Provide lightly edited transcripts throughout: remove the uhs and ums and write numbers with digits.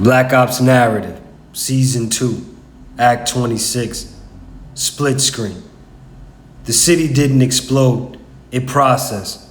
Black Ops Narrative, Season 2, Act 26, Split Screen. The city didn't explode, it processed.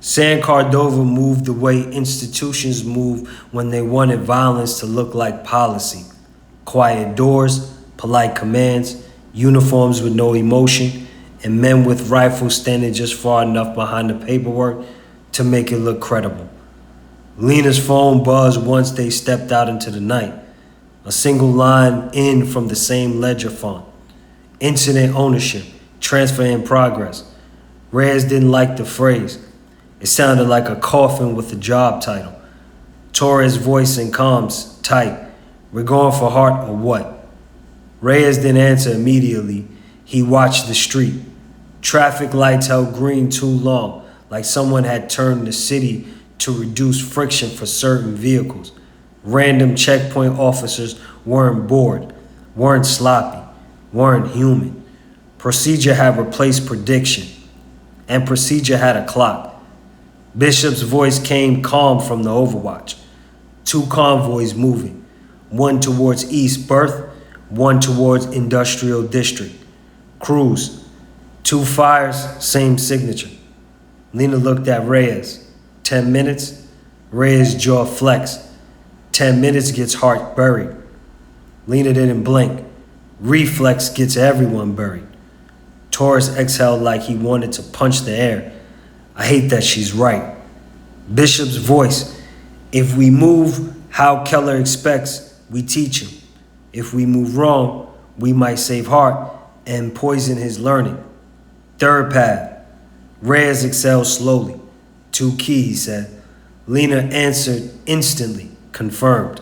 San Cordova moved the way institutions move when they wanted violence to look like policy. Quiet doors, polite commands, uniforms with no emotion, and men with rifles standing just far enough behind the paperwork to make it look credible. Lena's phone buzzed once they stepped out into the night. A single line in from the same ledger font. Incident ownership, transfer in progress. Reyes didn't like the phrase. It sounded like a coffin with a job title. Torres' voice in comms, tight. We're going for heart or what? Reyes didn't answer immediately. He watched the street. Traffic lights held green too long, like someone had turned the city to reduce friction for certain vehicles. Random checkpoint officers weren't bored, weren't sloppy, weren't human. Procedure had replaced prediction, and procedure had a clock. Bishop's voice came calm from the overwatch. Two convoys moving, one towards East Berth, one towards Industrial District. Crews, two fires, same signature. Lena looked at Reyes. 10 minutes, Reyes' jaw flexed. 10 minutes gets heart buried. Lena didn't blink. Reflex gets everyone buried. Torres exhaled like he wanted to punch the air. I hate that she's right. Bishop's voice. If we move how Keller expects, we teach him. If we move wrong, we might save heart and poison his learning. Third path. Reyes exhaled slowly. Too key, he said. Lena answered instantly, confirmed.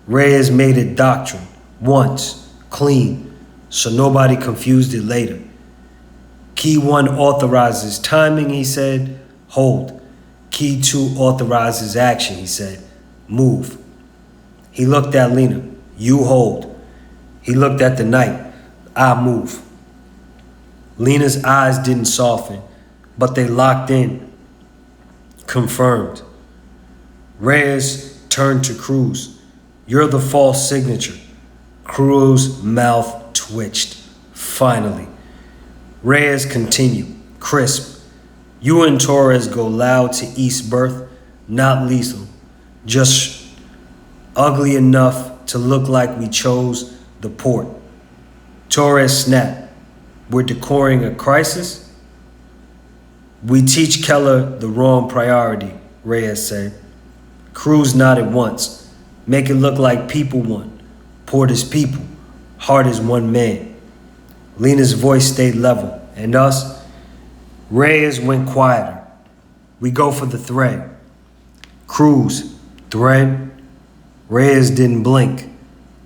Reyes made it doctrine, once, clean, so nobody confused it later. Key 1 authorizes timing, he said. Hold. Key 2 authorizes action, he said. Move. He looked at Lena. You hold. He looked at the night. I move. Lena's eyes didn't soften, but they locked in. Confirmed. Reyes turned to Cruz. You're the false signature. Cruz's mouth twitched. Finally. Reyes continued, crisp. You and Torres go loud to East Berth, not lethal. Just ugly enough to look like we chose the port. Torres snapped. We're decoring a crisis? We teach Keller the wrong priority, Reyes said. Cruz nodded once. Make it look like people won. Port is people. Heart is one man. Lena's voice stayed level. And us? Reyes went quieter. We go for the thread. Cruz, thread. Reyes didn't blink.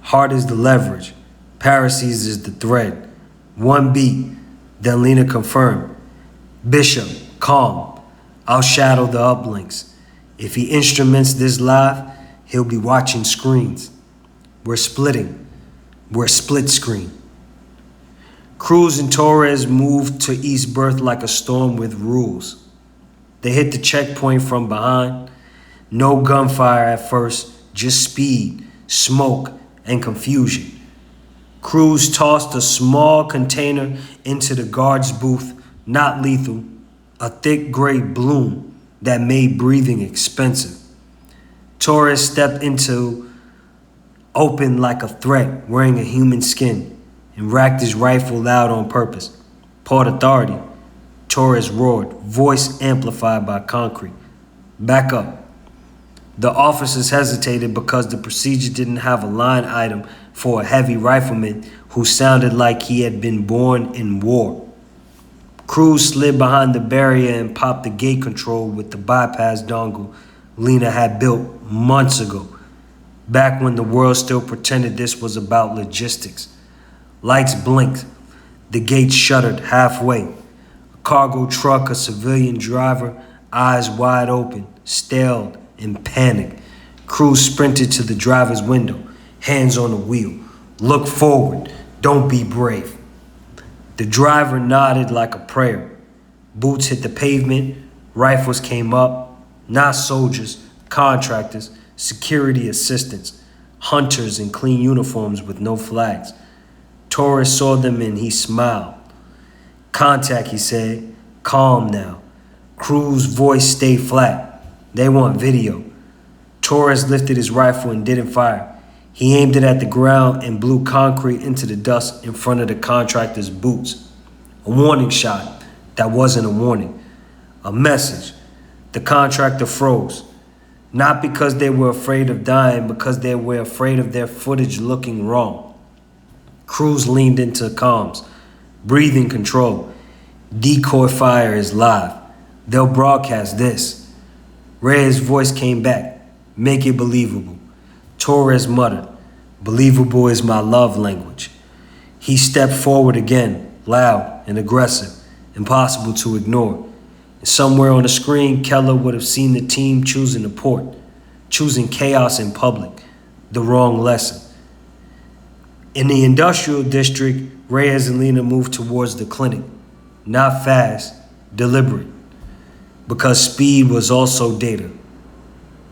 Heart is the leverage. Paracies is the thread. One beat. Then Lena confirmed. Bishop, calm. I'll shadow the uplinks. If he instruments this live, he'll be watching screens. We're splitting. We're split screen. Cruz and Torres moved to East Berth like a storm with rules. They hit the checkpoint from behind. No gunfire at first, just speed, smoke, and confusion. Cruz tossed a small container into the guard's booth, not lethal, a thick gray bloom that made breathing expensive. Torres stepped into open like a threat, wearing a human skin, and racked his rifle loud on purpose. Port authority. Torres roared, voice amplified by concrete. Back up. The officers hesitated because the procedure didn't have a line item for a heavy rifleman who sounded like he had been born in war. Cruz slid behind the barrier and popped the gate control with the bypass dongle Lena had built months ago, back when the world still pretended this was about logistics. Lights blinked. The gate shuttered halfway. A cargo truck, a civilian driver, eyes wide open, staled in panic. Cruz sprinted to the driver's window, hands on the wheel. Look forward. Don't be brave. The driver nodded like a prayer. Boots hit the pavement. Rifles came up. Not soldiers, contractors, security assistants. hunters in clean uniforms with no flags. Torres saw them and he smiled. Contact, he said. Calm now. Crew's voice stayed flat. They want video. Torres lifted his rifle and didn't fire. He aimed it at the ground and blew concrete into the dust in front of the contractor's boots. A warning shot that wasn't a warning. A message. The contractor froze. Not because they were afraid of dying, because they were afraid of their footage looking wrong. Crews leaned into comms. Breathing control. Decoy fire is live. They'll broadcast this. Reyes' voice came back. Make it believable. Torres muttered. Believable is my love language. He stepped forward again, loud and aggressive, impossible to ignore. And somewhere on the screen, Keller would have seen the team choosing the port, choosing chaos in public, the wrong lesson. In the industrial district, Reyes and Lena moved towards the clinic. Not fast, deliberate, because speed was also data.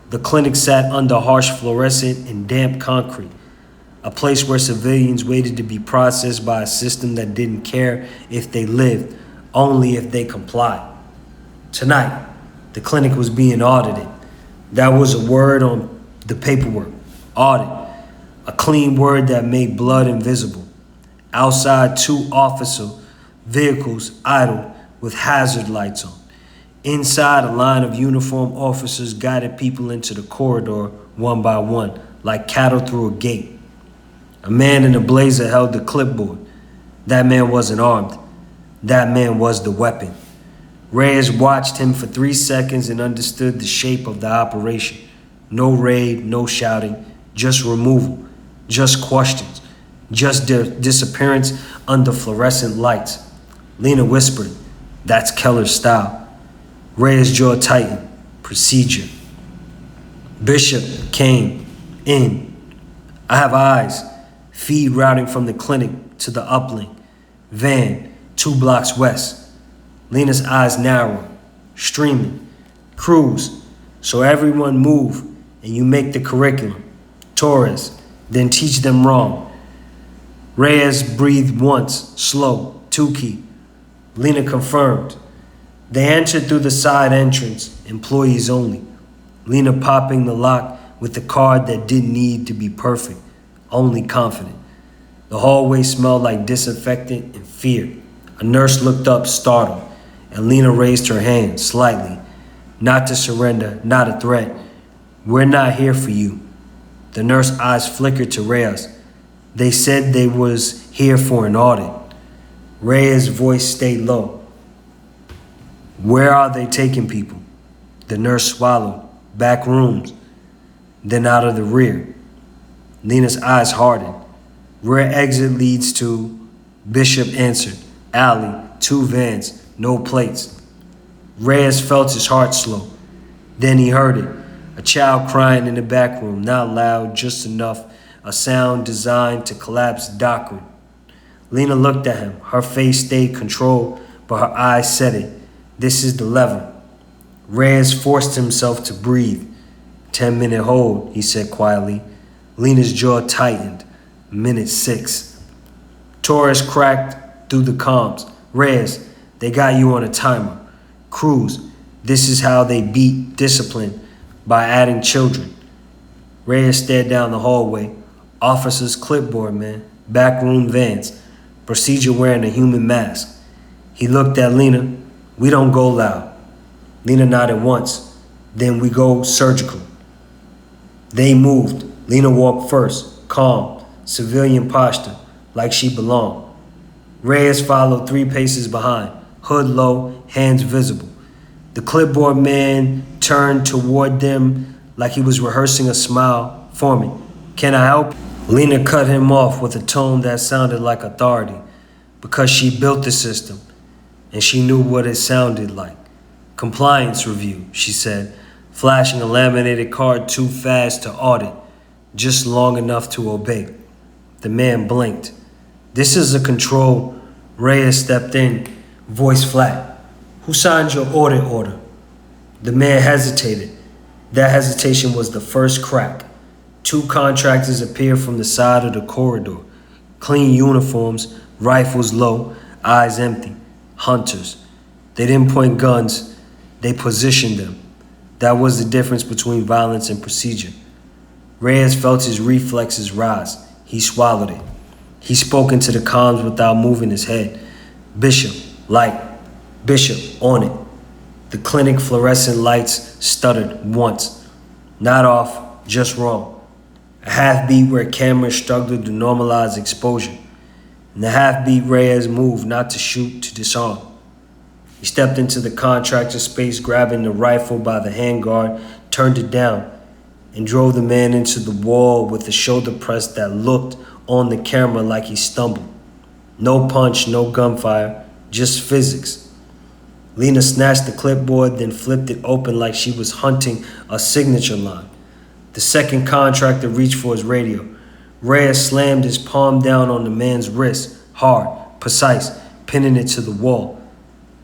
The clinic sat under harsh fluorescent and damp concrete, a place where civilians waited to be processed by a system that didn't care if they lived, only if they complied. Tonight, the clinic was being audited. That was a word on the paperwork, audit, a clean word that made blood invisible. Outside, 2 officer vehicles idled with hazard lights on. Inside, a line of uniformed officers guided people into the corridor one by one, like cattle through a gate. A man in a blazer held the clipboard. That man wasn't armed. That man was the weapon. Reyes watched him for 3 seconds and understood the shape of the operation. No raid, no shouting, just removal, just questions, just disappearance under fluorescent lights. Lena whispered, "That's Keller's style." Reyes' jaw tightened. Procedure. Bishop came in. I have eyes. Feed routing from the clinic to the uplink. Van, 2 blocks west. Lena's eyes narrow, streaming. Crews, so everyone move and you make the curriculum. Torres, then teach them wrong. Reyes breathed once, slow, 2 key. Lena confirmed. They entered through the side entrance, employees only. Lena popping the lock with the card that didn't need to be perfect, only confident. The hallway smelled like disinfectant and fear. A nurse looked up, startled, and Lena raised her hand slightly. Not to surrender, not a threat. We're not here for you. The nurse's eyes flickered to Reyes. They said they was here for an audit. Reyes' voice stayed low. Where are they taking people? The nurse swallowed. Back rooms. Then out of the rear. Lena's eyes hardened. Rear exit leads to... Bishop answered. Alley, 2 vans, no plates. Reyes felt his heart slow. Then he heard it. A child crying in the back room, not loud, just enough. A sound designed to collapse doctrine. Lena looked at him. Her face stayed controlled, but her eyes said it. This is the lever. Reyes forced himself to breathe. 10-minute hold, he said quietly. Lena's jaw tightened. Minute 6. Torres cracked through the comms. Reyes, they got you on a timer. Crews, this is how they beat discipline, by adding children. Reyes stared down the hallway. Officers clipboard, man. Backroom vans. Procedure wearing a human mask. He looked at Lena. We don't go loud. Lena nodded once. Then we go surgical. They moved. Lena walked first, calm, civilian posture, like she belonged. Reyes followed 3 paces behind, hood low, hands visible. The clipboard man turned toward them like he was rehearsing a smile, forming, "Can I help?" Lena cut him off with a tone that sounded like authority, because she built the system, and she knew what it sounded like. Compliance review, she said, flashing a laminated card too fast to audit, just long enough to obey. The man blinked. This is a control. Reyes stepped in, voice flat. Who signed your audit order? The man hesitated. That hesitation was the first crack. Two contractors appeared from the side of the corridor. Clean uniforms, rifles low, eyes empty. Hunters. They didn't point guns, they positioned them. That was the difference between violence and procedure. Reyes felt his reflexes rise. He swallowed it. He spoke into the comms without moving his head. Bishop, light. Bishop, on it. The clinic fluorescent lights stuttered once. Not off, just wrong. A half beat where cameras struggled to normalize exposure. In the half beat, Reyes moved not to shoot, to disarm. He stepped into the contractor's space, grabbing the rifle by the handguard, turned it down, and drove the man into the wall with a shoulder press that looked on the camera like he stumbled. No punch, no gunfire, just physics. Lena snatched the clipboard, then flipped it open like she was hunting a signature line. The second contractor reached for his radio. Reyes slammed his palm down on the man's wrist, hard, precise, pinning it to the wall.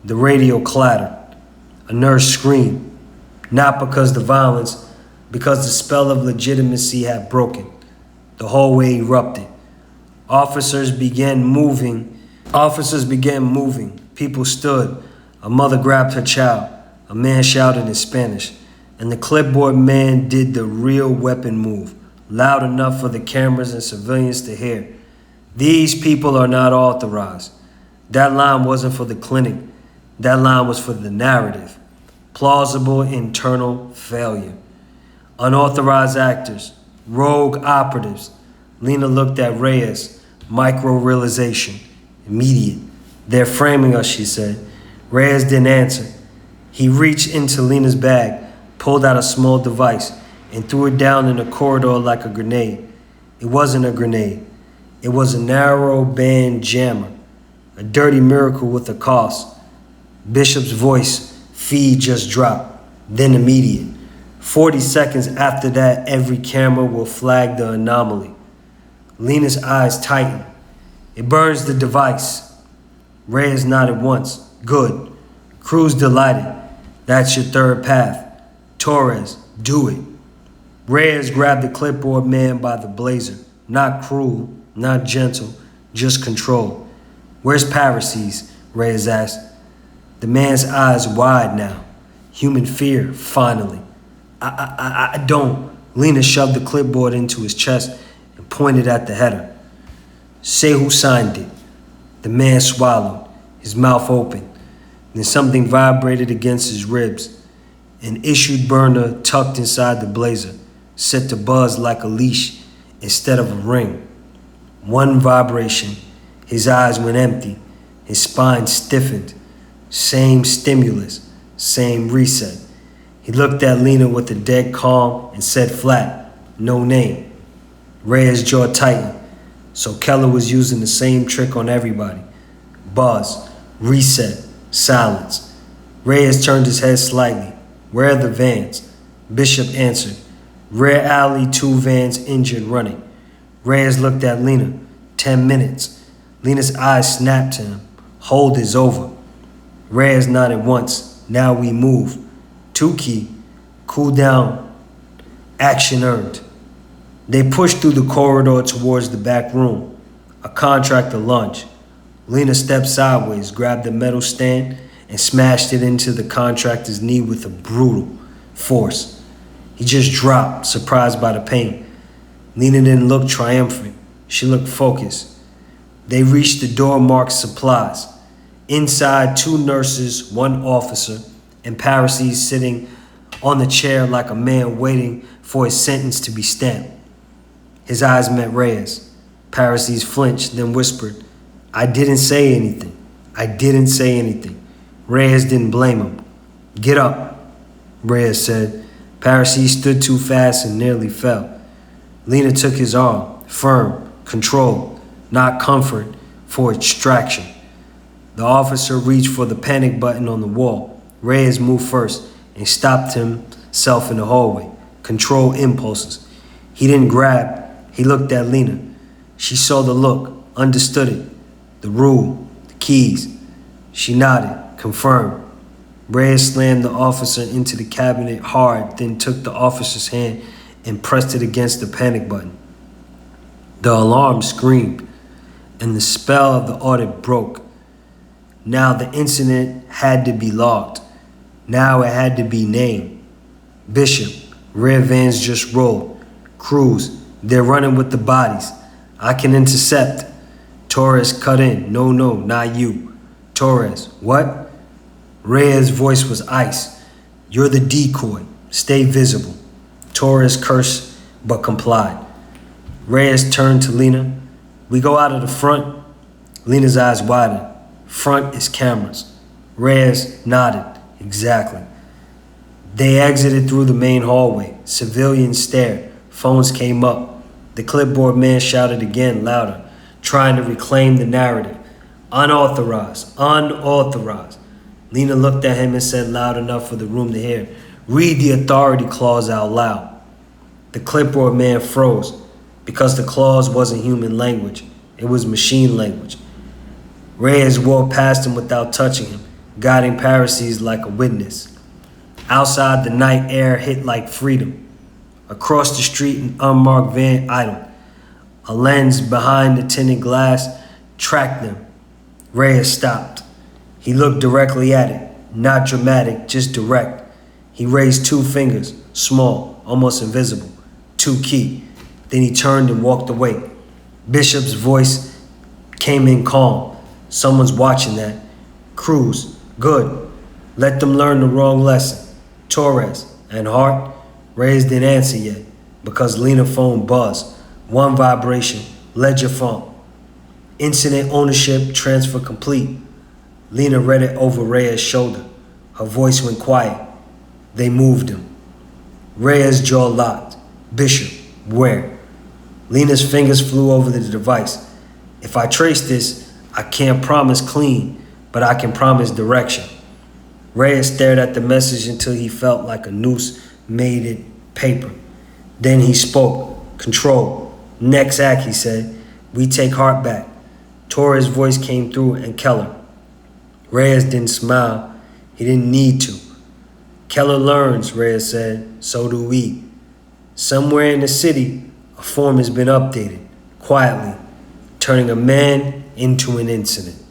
The radio clattered. A nurse screamed, not because the violence, because the spell of legitimacy had broken. The hallway erupted. Officers began moving. People stood. A mother grabbed her child. A man shouted in Spanish. And the clipboard man did the real weapon move, loud enough for the cameras and civilians to hear. These people are not authorized. That line wasn't for the clinic. That line was for the narrative. Plausible internal failure. Unauthorized actors. Rogue operatives. Lena looked at Reyes. Micro-realization. Immediate. They're framing us, she said. Reyes didn't answer. He reached into Lena's bag, pulled out a small device, and threw it down in the corridor like a grenade. It wasn't a grenade. It was a narrow band jammer. A dirty miracle with a cost. Bishop's voice, feed just dropped, then immediate. 40 seconds after that, every camera will flag the anomaly. Lena's eyes tightened. It burns the device. Reyes nodded once. Good. Crew's delighted. That's your third path. Torres, do it. Reyes grabbed the clipboard man by the blazer. Not cruel, not gentle, just control. Where's Pharisees? Reyes asked. The man's eyes wide now. Human fear, finally. I don't. Lena shoved the clipboard into his chest and pointed at the header. Say who signed it. The man swallowed, his mouth open. Then something vibrated against his ribs. An issued burner tucked inside the blazer, set to buzz like a leash instead of a ring. One vibration, his eyes went empty, his spine stiffened. Same stimulus, same reset. He looked at Lena with a dead calm and said flat, no name. Reyes' jaw tightened, so Keller was using the same trick on everybody. Buzz, reset, silence. Reyes turned his head slightly. Where are the vans? Bishop answered. Rear alley, 2 vans injured running. Reyes looked at Lena. 10 minutes. Lena's eyes snapped to him. Hold is over. Reyes nodded once. Now we move. 2 key. Cool down. Action earned. They pushed through the corridor towards the back room. A contractor lunged. Lena stepped sideways, grabbed the metal stand, and smashed it into the contractor's knee with a brutal force. He just dropped, surprised by the pain. Lena didn't look triumphant. She looked focused. They reached the door marked supplies. Inside, 2 nurses, 1 officer, and Pharisees sitting on the chair like a man waiting for his sentence to be stamped. His eyes met Reyes. Pharisees flinched, then whispered, I didn't say anything. I didn't say anything. Reyes didn't blame him. Get up, Reyes said. Pharisees stood too fast and nearly fell. Lena took his arm, firm, controlled, not comfort, for extraction. The officer reached for the panic button on the wall. Reyes moved first and stopped himself in the hallway. Control impulses. He didn't grab. He looked at Lena. She saw the look, understood it. The rule, the keys. She nodded, confirmed. Reyes slammed the officer into the cabinet hard, then took the officer's hand and pressed it against the panic button. The alarm screamed, and the spell of the audit broke. Now the incident had to be logged. Now it had to be named. Bishop, rear vans just rolled. Crews, they're running with the bodies. I can intercept. Torres cut in. No, not you. Torres, what? Reyes' voice was ice. You're the decoy. Stay visible. Torres cursed but complied. Reyes turned to Lena. We go out of the front? Lena's eyes widened. Front is cameras. Reyes nodded. Exactly. They exited through the main hallway. Civilians stared. Phones came up. The clipboard man shouted again, louder, trying to reclaim the narrative. Unauthorized. Unauthorized. Lena looked at him and said loud enough for the room to hear, read the authority clause out loud. The clipboard man froze because the clause wasn't human language. It was machine language. Reyes walked past him without touching him, guiding Paracels like a witness. Outside, the night air hit like freedom. Across the street, an unmarked van idled. A lens behind the tinted glass tracked them. Reyes stopped. He looked directly at it, not dramatic, just direct. He raised 2 fingers, small, almost invisible, 2 key. Then he turned and walked away. Bishop's voice came in calm. Someone's watching that. Cruz, good. Let them learn the wrong lesson. Torres and Hart. Reyes didn't answer yet because Lena's phone buzzed. 1 vibration, ledger phone. Incident ownership transfer complete. Lena read it over Reyes' shoulder. Her voice went quiet. They moved him. Reyes' jaw locked. Bishop, where? Lena's fingers flew over the device. If I trace this, I can't promise clean, but I can promise direction. Reyes stared at the message until he felt like a noose made it paper. Then he spoke. Control. Next act, he said. We take Hart back. Torres' voice came through and Keller. Reyes didn't smile. He didn't need to. Keller learns, Reyes said. So do we. Somewhere in the city, a form has been updated, quietly, turning a man into an incident.